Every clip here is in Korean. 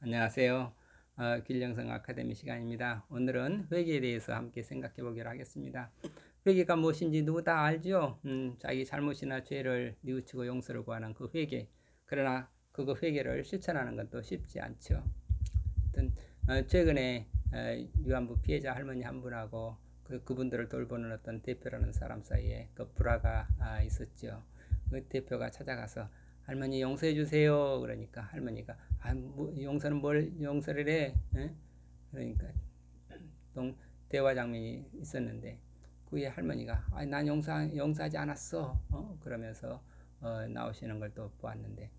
안녕하세요. 길령성 아카데미 시간입니다. 오늘은 회개에 대해서 함께 생각해 보기로 하겠습니다. 회개가 무엇인지 누구 다 알죠? 자기 잘못이나 죄를 뉘우치고 용서를 구하는 그 회개. 그러나 그 회개를 실천하는 건 또 쉽지 않죠. 하여튼 최근에 위안부 피해자 할머니 한 분하고 그분들을 돌보는 어떤 대표라는 사람 사이에 그 불화가 있었죠. 그 대표가 찾아가서 할머니 용서해 주세요. 그러니까 할머니가 용서는 뭘 용서를 해? 에? 그러니까 동 대화 장면이 있었는데 그에 할머니가 난 용서하지 않았어. 그러면서 나오시는 걸 또 보았는데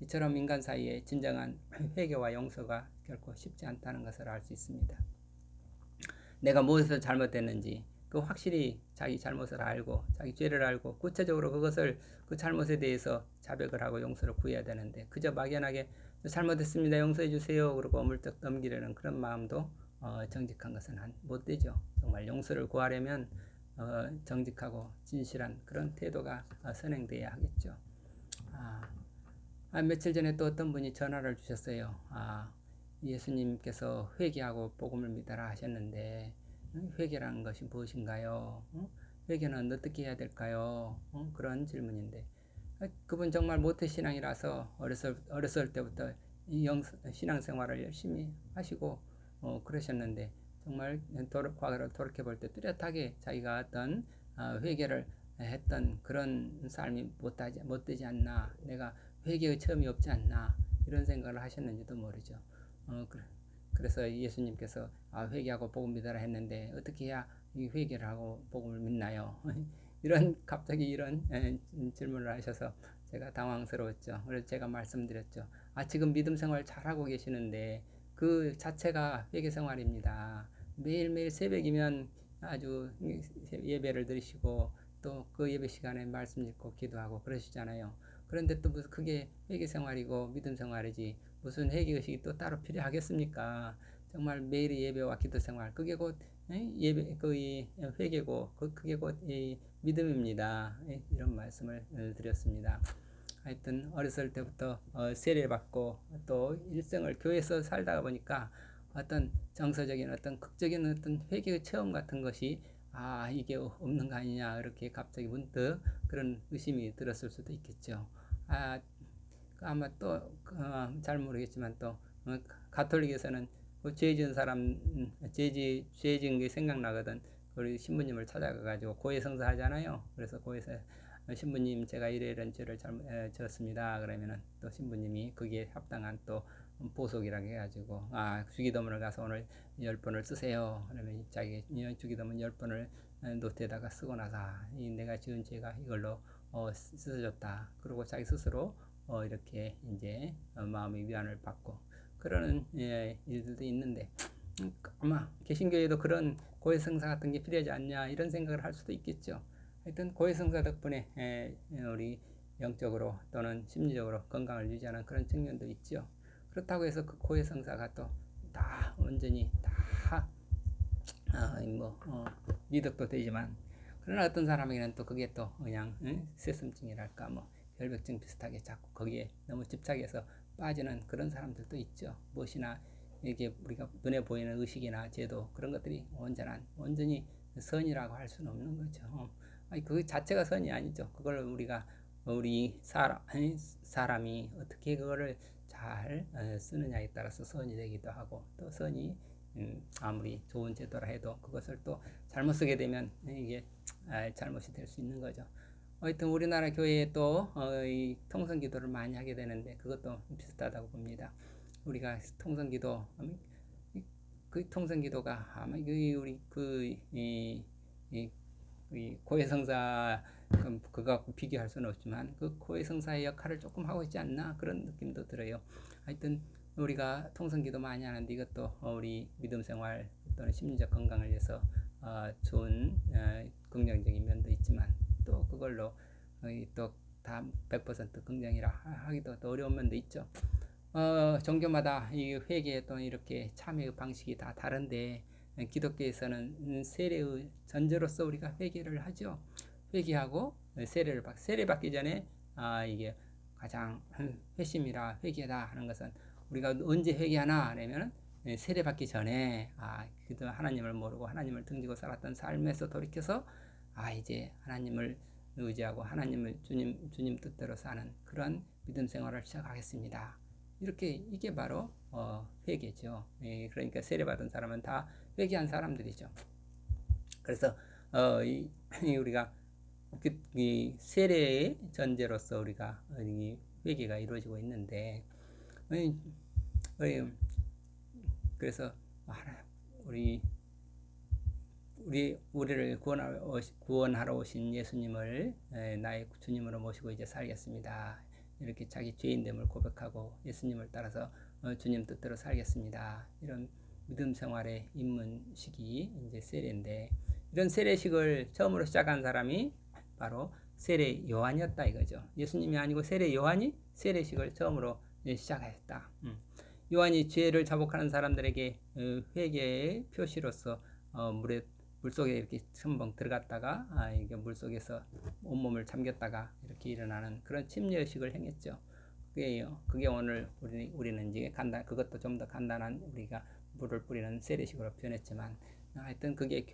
이처럼 인간 사이에 진정한 회개와 용서가 결코 쉽지 않다는 것을 알 수 있습니다. 내가 무엇을 잘못했는지 그 확실히 자기 잘못을 알고 자기 죄를 알고 구체적으로 그것을 그 잘못에 대해서 자백을 하고 용서를 구해야 되는데 그저 막연하게 잘못했습니다 용서해 주세요 그러고 어물쩍 넘기려는 그런 마음도 정직한 것은 못 되죠. 정말 용서를 구하려면 정직하고 진실한 그런 태도가 선행돼야 하겠죠. 며칠 전에 또 어떤 분이 전화를 주셨어요. 예수님께서 회개하고 복음을 믿어라 하셨는데 회개라는 것이 무엇인가요? 회개는 어떻게 해야 될까요? 그런 질문인데 그분 정말 모태신앙이라서 어렸을 때부터 신앙생활을 열심히 하시고 그러셨는데 정말 과거를 돌이켜볼 때 뚜렷하게 자기가 어떤 회개를 했던 그런 삶이 못되지 않나, 내가 회개의 처음이 없지 않나 이런 생각을 하셨는지도 모르죠. 그래서 예수님께서 회개하고 복음 믿어라 했는데 어떻게 해야 이 회개를 하고 복음을 믿나요? 갑자기 이런 질문을 하셔서 제가 당황스러웠죠. 그래서 제가 말씀드렸죠. 지금 믿음 생활 잘하고 계시는데 그 자체가 회개 생활입니다. 매일매일 새벽이면 아주 예배를 드리시고 또 그 예배 시간에 말씀 읽고 기도하고 그러시잖아요. 그런데 또 무슨 그게 회개 생활이고 믿음 생활이지 무슨 회개 의식이 또 따로 필요하겠습니까? 정말 매일의 예배와 기도 생활 그게 곧 예배 그 회개고 그게 곧 믿음입니다. 이런 말씀을 드렸습니다. 하여튼 어렸을 때부터 세례받고 또 일생을 교회에서 살다가 보니까 어떤 정서적인 어떤 극적인 어떤 회개의 체험 같은 것이 이게 없는 거 아니냐 이렇게 갑자기 문득 그런 의심이 들었을 수도 있겠죠. 아, 아마 또 잘 모르겠지만 또 가톨릭에서는 그 죄 지은 사람 죄 지은 게 생각나거든. 우리 신부님을 찾아가가지고 고해성사 하잖아요. 그래서 고해서 신부님 제가 이런 죄를 지었습니다. 그러면은 또 신부님이 거기에 합당한 또 보석이라고 해가지고 주기도문을 가서 오늘 10번을 쓰세요. 그러면 자기 주기도문 10번을 노트에다가 쓰고 나서 내가 지은 죄가 이걸로 쓰여졌다. 그리고 자기 스스로 이렇게 이제 마음의 위안을 받고 그러는 일들도 있는데 아마 개신교에도 그런 고해성사 같은 게 필요하지 않냐 이런 생각을 할 수도 있겠죠. 하여튼 고해성사 덕분에 우리 영적으로 또는 심리적으로 건강을 유지하는 그런 측면도 있죠. 그렇다고 해서 그 고해성사가 또 다 완전히 다 미덕도 되지만 그러나 어떤 사람에게는 또 그게 또 그냥 쇠슴증이랄까 결벽증 비슷하게 자꾸 거기에 너무 집착해서 빠지는 그런 사람들도 있죠. 무엇이나 이게 우리가 눈에 보이는 의식이나 제도 그런 것들이 온전히 선이라고 할 수는 없는 거죠. 그 자체가 선이 아니죠. 그걸 우리 사람이 어떻게 그거를 잘 쓰느냐에 따라서 선이 되기도 하고 또 선이 아무리 좋은 제도라 해도 그것을 또 잘못 쓰게 되면 이게 잘못이 될 수 있는 거죠. 하여튼 우리나라 교회에 또 이 통성기도를 많이 하게 되는데 그것도 비슷하다고 봅니다. 우리가 통성기도 그 통성기도가 아마 우리 고해성사 그거 비교할 수는 없지만 그 고해성사의 역할을 조금 하고 있지 않나 그런 느낌도 들어요. 하여튼 우리가 통성기도 많이 하는데 이것도 우리 믿음생활 또는 심리적 건강을 위해서 좋은 긍정적인 면도 있지만 또 그걸로 또 다 100% 긍정이라 하기도 또 어려운 면도 있죠. 종교마다 이 회개에 또 이렇게 참여의 방식이 다 다른데 기독교에서는 세례의 전제로서 우리가 회개를 하죠. 회개하고 세례 받기 전에 이게 가장 회심이라 회개다 하는 것은 우리가 언제 회개하나 하면 세례받기 전에 그도 하나님을 모르고 하나님을 등지고 살았던 삶에서 돌이켜서 이제 하나님을 의지하고 하나님을 주님 뜻대로 사는 그런 믿음 생활을 시작하겠습니다. 이게 바로 회개죠. 그러니까 세례받은 사람은 다 회개한 사람들이죠. 그래서 우리가 이 세례의 전제로서 우리가 이 회개가 이루어지고 있는데, 그래서 우리를 구원하러 오신 예수님을 나의 주님으로 모시고 이제 살겠습니다. 이렇게 자기 죄인됨을 고백하고 예수님을 따라서 주님 뜻대로 살겠습니다. 이런 믿음 생활의 입문식이 이제 세례인데, 이런 세례식을 처음으로 시작한 사람이 바로 세례 요한이었다 이거죠. 예수님이 아니고 세례 요한이 세례식을 처음으로 시작했다. 요한이 죄를 자복하는 사람들에게 회개의 표시로서 물속에 이렇게 첨벙 들어갔다가 이게 물속에서 온몸을 잠겼다가 이렇게 일어나는 그런 침례의식을 행했죠. 그게 오늘 우리는 이제 그것도 좀 더 간단한 우리가 물을 뿌리는 세례식으로 변했지만, 하여튼 그게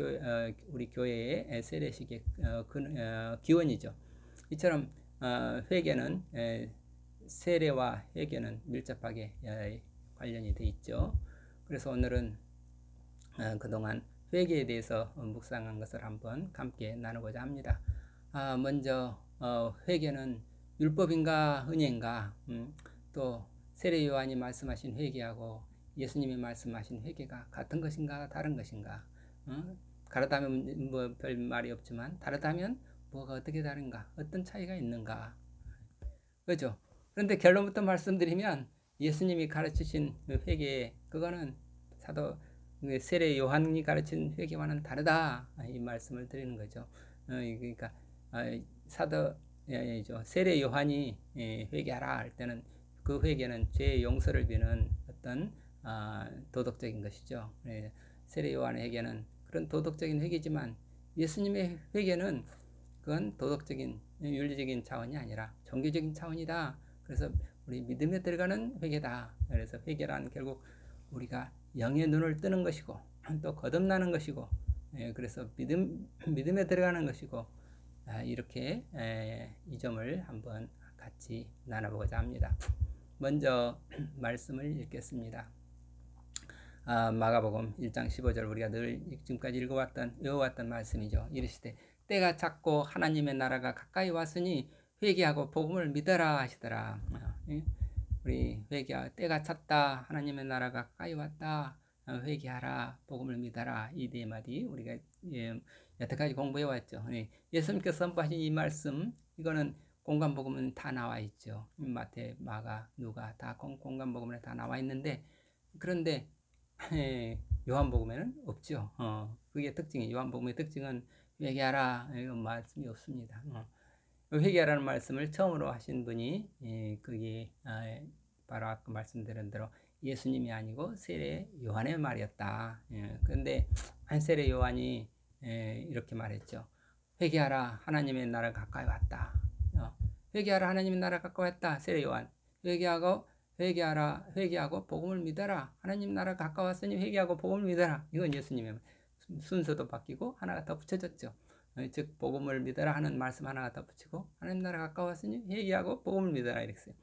우리 교회의 세례식의 기원이죠. 이처럼 회개는 세례와 회개는 밀접하게 관련이 돼 있죠. 그래서 오늘은 그동안 회개에 대해서 묵상한 것을 한번 함께 나누고자 합니다. 먼저 회개는 율법인가 은혜인가, 또 세례 요한이 말씀하신 회개하고 예수님이 말씀하신 회개가 같은 것인가 다른 것인가, 다르다면 뭐 별 말이 없지만 다르다면 뭐가 어떻게 다른가, 어떤 차이가 있는가, 그죠? 그런데 결론부터 말씀드리면 예수님이 가르치신 회개, 그거는 세례 요한이 가르친 회개와는 다르다, 이 말씀을 드리는 거죠. 그러니까 세례 요한이 회개하라 할 때는 그 회개는 죄의 용서를 비는 어떤 도덕적인 것이죠. 세례 요한의 회개는 그런 도덕적인 회개지만 예수님의 회개는 그건 도덕적인 윤리적인 차원이 아니라 종교적인 차원이다. 그래서 우리 믿음에 들어가는 회개다. 그래서 회개란 결국 우리가 영의 눈을 뜨는 것이고 또 거듭나는 것이고, 그래서 믿음에 들어가는 것이고, 이렇게 이 점을 한번 같이 나눠보고자 합니다. 먼저 말씀을 읽겠습니다. 마가복음 1장 15절, 우리가 늘 지금까지 외워왔던 말씀이죠. 이르시되 때가 찼고 하나님의 나라가 가까이 왔으니 회개하고 복음을 믿어라 하시더라. 우리 때가 찼다, 하나님의 나라가 가까이 왔다, 회개하라, 복음을 믿어라, 이 네 마디 우리가 여태까지 공부해 왔죠. 예수님께서 선포하신 이 말씀, 이거는 공관복음은 다 나와 있죠. 마태, 마가, 누가 다 공관복음에 다 나와 있는데, 그런데 요한복음에는 없죠. 그게 특징이, 요한복음의 특징은 회개하라 이런 말씀이 없습니다. 회개하라는 말씀을 처음으로 하신 분이 그게 바로 아까 말씀드린 대로 예수님이 아니고 세례 요한의 말이었다. 그런데 세례 요한이 이렇게 말했죠. 회개하라, 하나님의 나라가 가까이 왔다. 회개하라, 하나님의 나라가 가까이 왔다. 세례 요한. 회개하고 복음을 믿어라. 하나님 나라가 가까웠으니 회개하고 복음을 믿어라. 이건 예수님의 순서도 바뀌고 하나가 더 붙여졌죠. 즉 복음을 믿어라 하는 말씀 하나가 더 붙이고 하나님 나라 가까웠으니 회개하고 복음을 믿어라 이렇게 써요.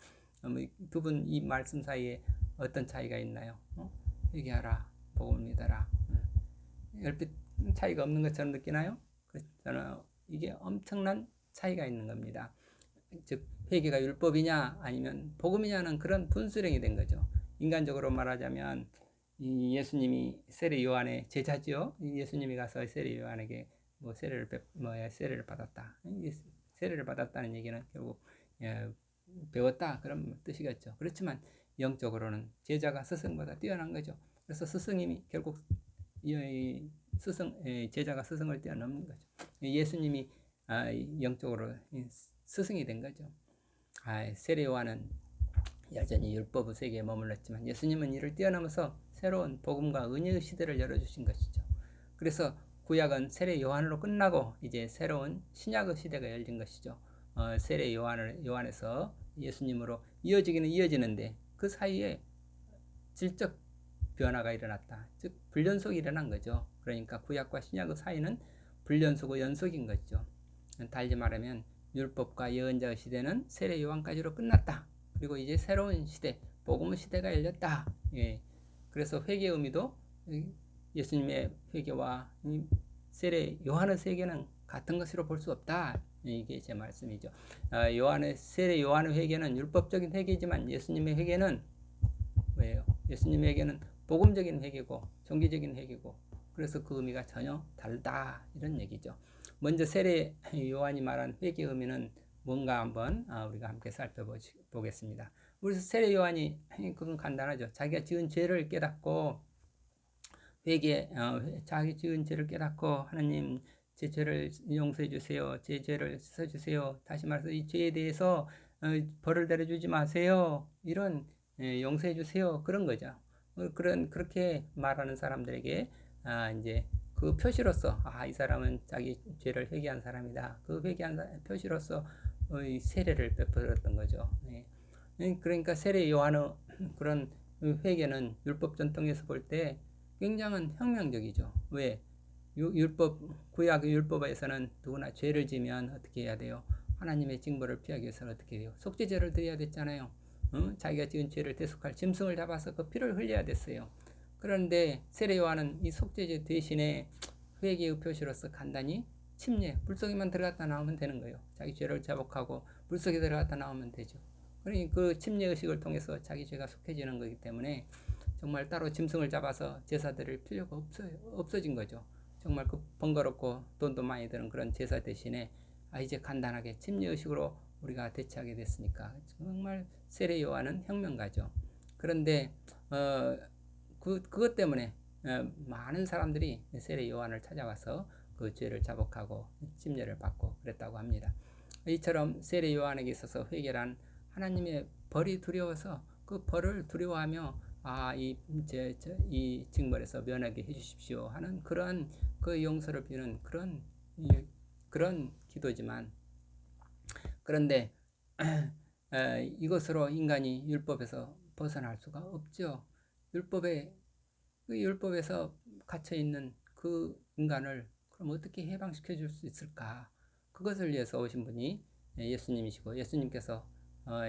두 분 이 말씀 사이에 어떤 차이가 있나요? 회개하라, 복음을 믿어라. 얼핏 차이가 없는 것처럼 느끼나요? 저는 이게 엄청난 차이가 있는 겁니다. 즉 회개가 율법이냐 아니면 복음이냐는 그런 분수령이 된 거죠. 인간적으로 말하자면 이 예수님이 세례 요한의 제자죠. 예수님이 가서 세례 요한에게 세례를 받았다. 세례를 받았다는 얘기는 결국 배웠다 그런 뜻이겠죠. 그렇지만 영적으로는 제자가 스승보다 뛰어난 거죠. 그래서 스승님이 결국 제자가 스승을 뛰어넘는 거죠. 예수님이 영적으로 스승이 된 거죠. 세례 요한은 여전히 율법 세계에 머물렀지만 예수님은 이를 뛰어넘어서 새로운 복음과 은혜의 시대를 열어주신 것이죠. 그래서 구약은 세례 요한으로 끝나고 이제 새로운 신약의 시대가 열린 것이죠. 세례 요한에서 예수님으로 이어지기는 이어지는데 그 사이에 질적 변화가 일어났다. 즉 불연속이 일어난 거죠. 그러니까 구약과 신약의 사이는 불연속의 연속인 거죠. 달리 말하면 율법과 예언자의 시대는 세례 요한까지로 끝났다. 그리고 이제 새로운 시대, 복음의 시대가 열렸다. 예. 그래서 회개의 의미도 예수님의 회개와 세례 요한의 세계는 같은 것으로 볼 수 없다. 이게 제 말씀이죠. 세례 요한의 회개는 율법적인 회개지만 예수님의 회개는 왜요? 예수님의 회개는 복음적인 회개고 종교적인 회개고, 그래서 그 의미가 전혀 다르다, 이런 얘기죠. 먼저 세례 요한이 말한 회개의 의미는 뭔가 한번 우리가 함께 살펴보겠습니다. 우리 세례 요한이, 그건 간단하죠. 자기가 지은 죄를 깨닫고 자기 지은 죄를 깨닫고 하나님, 제 죄를 용서해 주세요. 제 죄를 씻어 주세요. 다시 말해서 이 죄에 대해서 벌을 내려주지 마세요. 이런 용서해 주세요. 그런 거죠. 그렇게 말하는 사람들에게 이제 그 표시로서 이 사람은 자기 죄를 회개한 사람이다. 그 회개한 표시로서 세례를 베풀었던 거죠. 그러니까 세례 요한의 그런 회개는 율법 전통에서 볼 때 굉장한 혁명적이죠. 왜? 구약 율법에서는 누구나 죄를 지면 어떻게 해야 돼요? 하나님의 징벌을 피하기 위해서는 어떻게 해요? 속죄제를 드려야 됐잖아요. 자기가 지은 죄를 대속할 짐승을 잡아서 그 피를 흘려야 됐어요. 그런데 세례 요한은 이 속죄제 대신에 회개의 표시로서 간단히 침례, 물속에만 들어갔다 나오면 되는 거예요. 자기 죄를 자복하고 물속에 들어갔다 나오면 되죠. 그러니 그 침례 의식을 통해서 자기 죄가 속해지는 거기 때문에 정말 따로 짐승을 잡아서 제사 드릴 필요가 없어진 거죠. 정말 그 번거롭고 돈도 많이 드는 그런 제사 대신에 이제 간단하게 침례 의식으로 우리가 대체하게 됐으니까 정말 세례 요한은 혁명가죠. 그런데 그것 때문에 많은 사람들이 세례 요한을 찾아와서 그 죄를 자복하고 침례를 받고 그랬다고 합니다. 이처럼 세례 요한에게 있어서 회개란 하나님의 벌이 두려워서 그 벌을 두려워하며 이 징벌에서 면하게 해주십시오 하는 그런 그 용서를 비는 그런 기도지만, 그런데 이것으로 인간이 율법에서 벗어날 수가 없죠. 율법에서 갇혀 있는 그 인간을 그럼 어떻게 해방시켜 줄 수 있을까? 그것을 위해서 오신 분이 예수님이시고, 예수님께서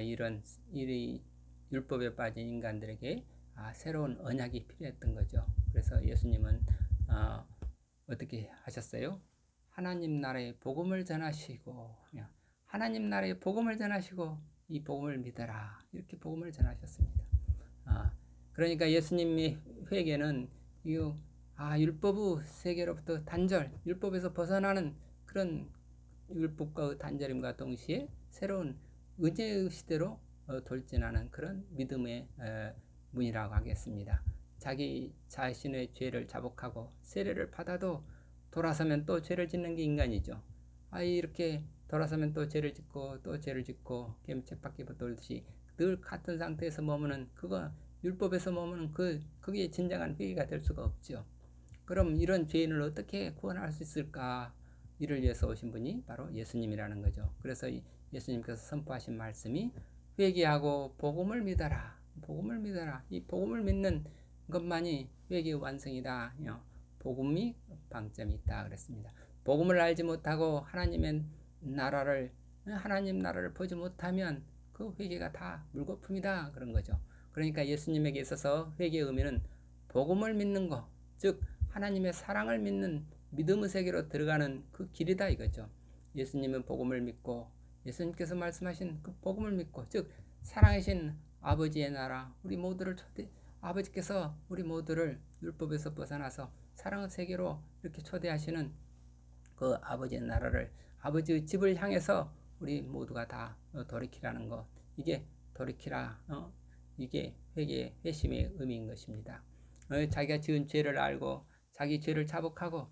이런 율법에 빠진 인간들에게 새로운 언약이 필요했던 거죠. 그래서 예수님은 어떻게 하셨어요? 하나님 나라의 복음을 전하시고, 하나님 나라의 복음을 전하시고 이 복음을 믿어라, 이렇게 복음을 전하셨습니다. 그러니까 예수님의 회개는 율법의 세계로부터 단절, 율법에서 벗어나는 그런 율법과의 단절임과 동시에 새로운 은혜의 시대로 돌진하는 그런 믿음의 문이라고 하겠습니다. 자기 자신의 죄를 자복하고 세례를 받아도 돌아서면 또 죄를 짓는 게 인간이죠. 이렇게 돌아서면 또 죄를 짓고 또 죄를 짓고 갯쳇바퀴 돌듯이 늘 같은 상태에서 머무는 그거, 율법에서 머무는 그게 진정한 회개가 될 수가 없죠. 그럼 이런 죄인을 어떻게 구원할 수 있을까? 이를 위해서 오신 분이 바로 예수님이라는 거죠. 그래서 예수님께서 선포하신 말씀이 회개하고 복음을 믿어라. 복음을 믿어라. 이 복음을 믿는 것만이 회개의 완성이다. 복음이 방점이 있다 그랬습니다. 복음을 알지 못하고 하나님 나라를 보지 못하면 그 회개가 다 물거품이다, 그런 거죠. 그러니까 예수님에게 있어서 회개의 의미는 복음을 믿는 것, 즉 하나님의 사랑을 믿는 믿음의 세계로 들어가는 그 길이다, 이거죠. 예수님은 복음을 믿고 예수님께서 말씀하신 그 복음을 믿고, 즉 사랑하신 아버지의 나라, 아버지께서 우리 모두를 율법에서 벗어나서 사랑의 세계로 이렇게 초대하시는 그 아버지의 나라를, 아버지의 집을 향해서 우리 모두가 다 돌이키라는 것, 이게 돌이키라, 이게 회심의 의미인 것입니다. 자기가 지은 죄를 알고 자기 죄를 자복하고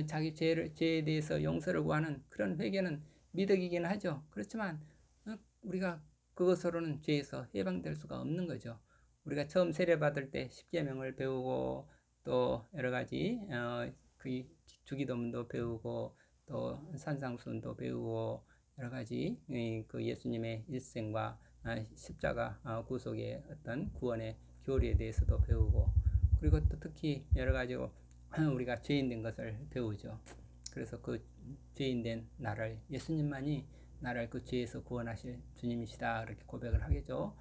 자기 죄에 대해서 용서를 구하는 그런 회개는 미덕이긴 하죠. 그렇지만 우리가 그것으로는 죄에서 해방될 수가 없는 거죠. 우리가 처음 세례받을 때 십계명을 배우고 또 여러 가지 그 주기도문도 배우고 또 산상수훈도 배우고 여러 가지 그 예수님의 일생과 십자가 구속의 어떤 구원의 교리에 대해서도 배우고, 그리고 또 특히 여러 가지로 우리가 죄인 된 것을 배우죠. 그래서 그 죄인 된 나를, 예수님만이 나를 그 죄에서 구원하실 주님이시다, 그렇게 고백을 하겠죠.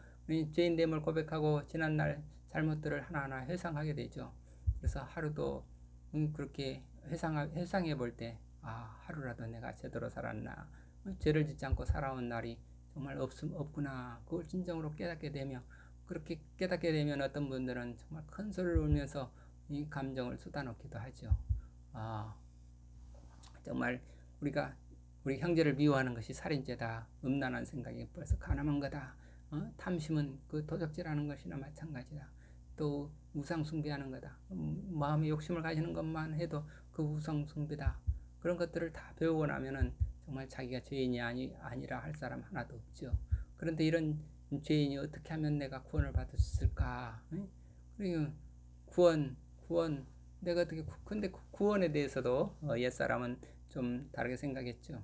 죄인 됨을 고백하고 지난날 잘못들을 하나하나 회상하게 되죠. 그래서 하루도 그렇게 회상해 볼 때, 하루라도 내가 제대로 살았나, 죄를 짓지 않고 살아온 날이 정말 없구나, 그걸 진정으로 깨닫게 되며, 그렇게 깨닫게 되면 어떤 분들은 정말 큰 소리를 울면서 이 감정을 쏟아놓기도 하죠. 정말 우리 형제를 미워하는 것이 살인죄다. 음란한 생각이 벌써 가늠한 거다. 탐심은 그 도적질하는 것이나 마찬가지다. 또 우상 숭배하는 거다. 마음의 욕심을 가지는 것만 해도 그 우상 숭배다. 그런 것들을 다 배우고 나면은 정말 자기가 죄인이 아니라 할 사람 하나도 없죠. 그런데 이런 죄인이 어떻게 하면 내가 구원을 받을 수 있을까? 그리고 구원, 내가 어떻게, 근데 구원에 대해서도 옛사람은 좀 다르게 생각했죠.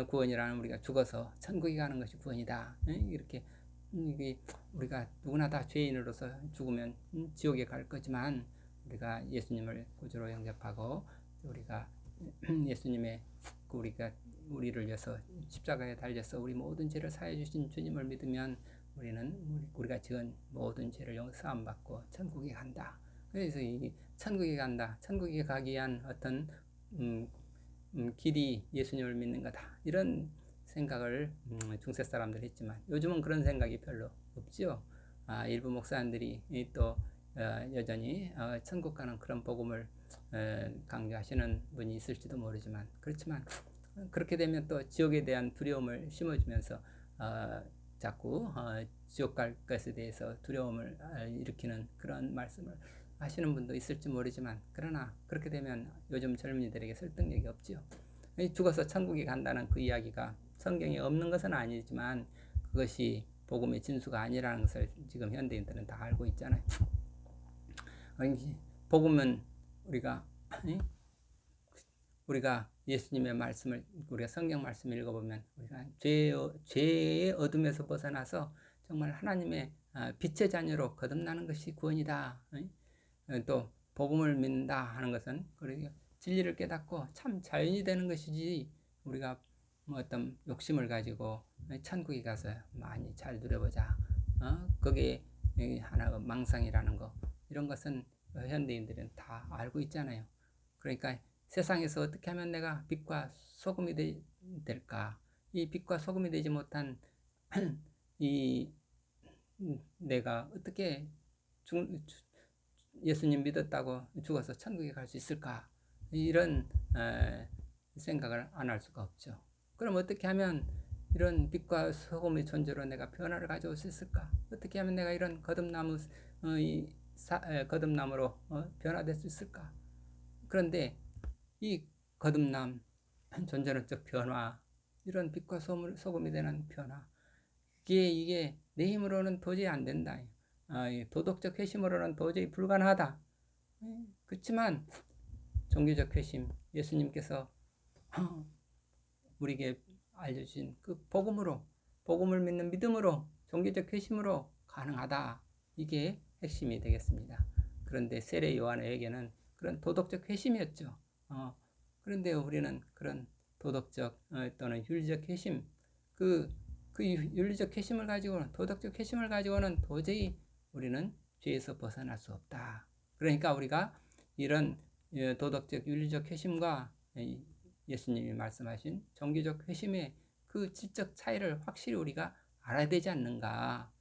구원이라는 우리가 죽어서 천국에 가는 것이 구원이다. 이렇게 이게 우리가 누구나 다 죄인으로서 죽으면 지옥에 갈 거지만, 우리가 예수님을 구주로 영접하고 우리가 예수님의 우리를 위해서 십자가에 달려서 우리 모든 죄를 사해 주신 주님을 믿으면 우리가 지은 모든 죄를 사함 받고 천국에 간다. 그래서 이 천국에 간다, 천국에 가기 위한 어떤 길이 예수님을 믿는 거다, 이런 생각을 중세 사람들이 했지만, 요즘은 그런 생각이 별로 없죠. 일부 목사님들이 또 여전히 천국 가는 그런 복음을 강조하시는 분이 있을지도 모르지만, 그렇지만 그렇게 되면 또 지옥에 대한 두려움을 심어주면서 자꾸 지옥 갈 것에 대해서 두려움을 일으키는 그런 말씀을 하시는 분도 있을지 모르지만, 그러나 그렇게 되면 요즘 젊은이들에게 설득력이 없지요. 죽어서 천국에 간다는 그 이야기가 성경에 없는 것은 아니지만, 그것이 복음의 진수가 아니라는 것을 지금 현대인들은 다 알고 있잖아요. 복음은 우리가 예수님의 말씀을, 우리가 성경 말씀을 읽어보면, 우리가 죄의 어둠에서 벗어나서 정말 하나님의 빛의 자녀로 거듭나는 것이 구원이다. 또 복음을 믿는다 하는 것은 그리고 진리를 깨닫고 참 자연이 되는 것이지, 우리가 어떤 욕심을 가지고 천국에 가서 많이 잘 누려보자, 그게 하나가 망상이라는 거, 이런 것은 현대인들은 다 알고 있잖아요. 그러니까 세상에서 어떻게 하면 내가 빛과 소금이 될까? 이 빛과 소금이 되지 못한 이 내가 어떻게 예수님 믿었다고 죽어서 천국에 갈 수 있을까? 이런 생각을 안 할 수가 없죠. 그럼 어떻게 하면 이런 빛과 소금의 존재로 내가 변화를 가져올 수 있을까? 어떻게 하면 내가 이런 거듭남으로 변화될 수 있을까? 그런데 이 거듭남, 존재론적 변화, 이런 빛과 소금이 되는 변화, 이게 내 힘으로는 도저히 안 된다. 도덕적 회심으로는 도저히 불가능하다. 그렇지만 종교적 회심, 예수님께서 우리에게 알려주신 그 복음을 믿는 믿음으로, 종교적 회심으로 가능하다. 이게 핵심이 되겠습니다. 그런데 세례 요한에게는 그런 도덕적 회심이었죠. 그런데 우리는 그런 도덕적 또는 윤리적 회심, 그 윤리적 회심을 가지고는, 도덕적 회심을 가지고는 도저히 우리는 죄에서 벗어날 수 없다. 그러니까 우리가 이런 도덕적 윤리적 회심과 예수님이 말씀하신 종교적 회심의 그 질적 차이를 확실히 우리가 알아야 되지 않는가.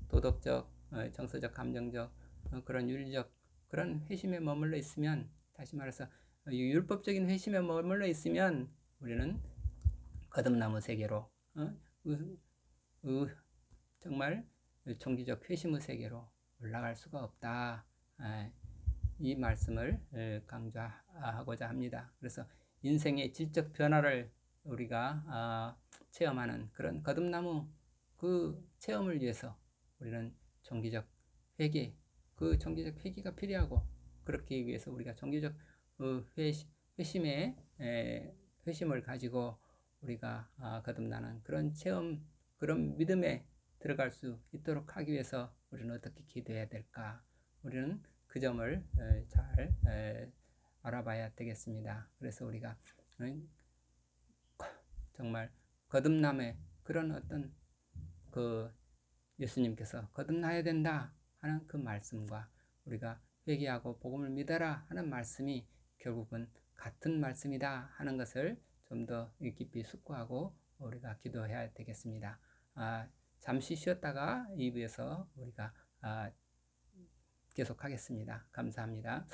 도덕적, 정서적, 감정적, 그런 윤리적 그런 회심에 머물러 있으면, 다시 말해서 율법적인 회심에 머물러 있으면 우리는 거듭나무 세계로, 정말 종교적 회심의 세계로 올라갈 수가 없다. 이 말씀을 강조하고자 합니다. 그래서 인생의 질적 변화를 우리가 체험하는 그런 거듭나무 그 체험을 위해서 우리는 종교적 회개, 그 종교적 회개가 필요하고, 그렇기 위해서 우리가 종교적 회심을 가지고 우리가 거듭나는 그런 체험, 그런 믿음에 들어갈 수 있도록 하기 위해서 우리는 어떻게 기도해야 될까? 우리는 그 점을 잘 알아봐야 되겠습니다. 그래서 우리가 정말 거듭남의 그런 어떤 그 예수님께서 거듭나야 된다 하는 그 말씀과 우리가 회개하고 복음을 믿어라 하는 말씀이 결국은 같은 말씀이다 하는 것을 좀 더 깊이 숙고하고 우리가 기도해야 되겠습니다. 잠시 쉬었다가 2부에서 우리가 계속하겠습니다. 감사합니다.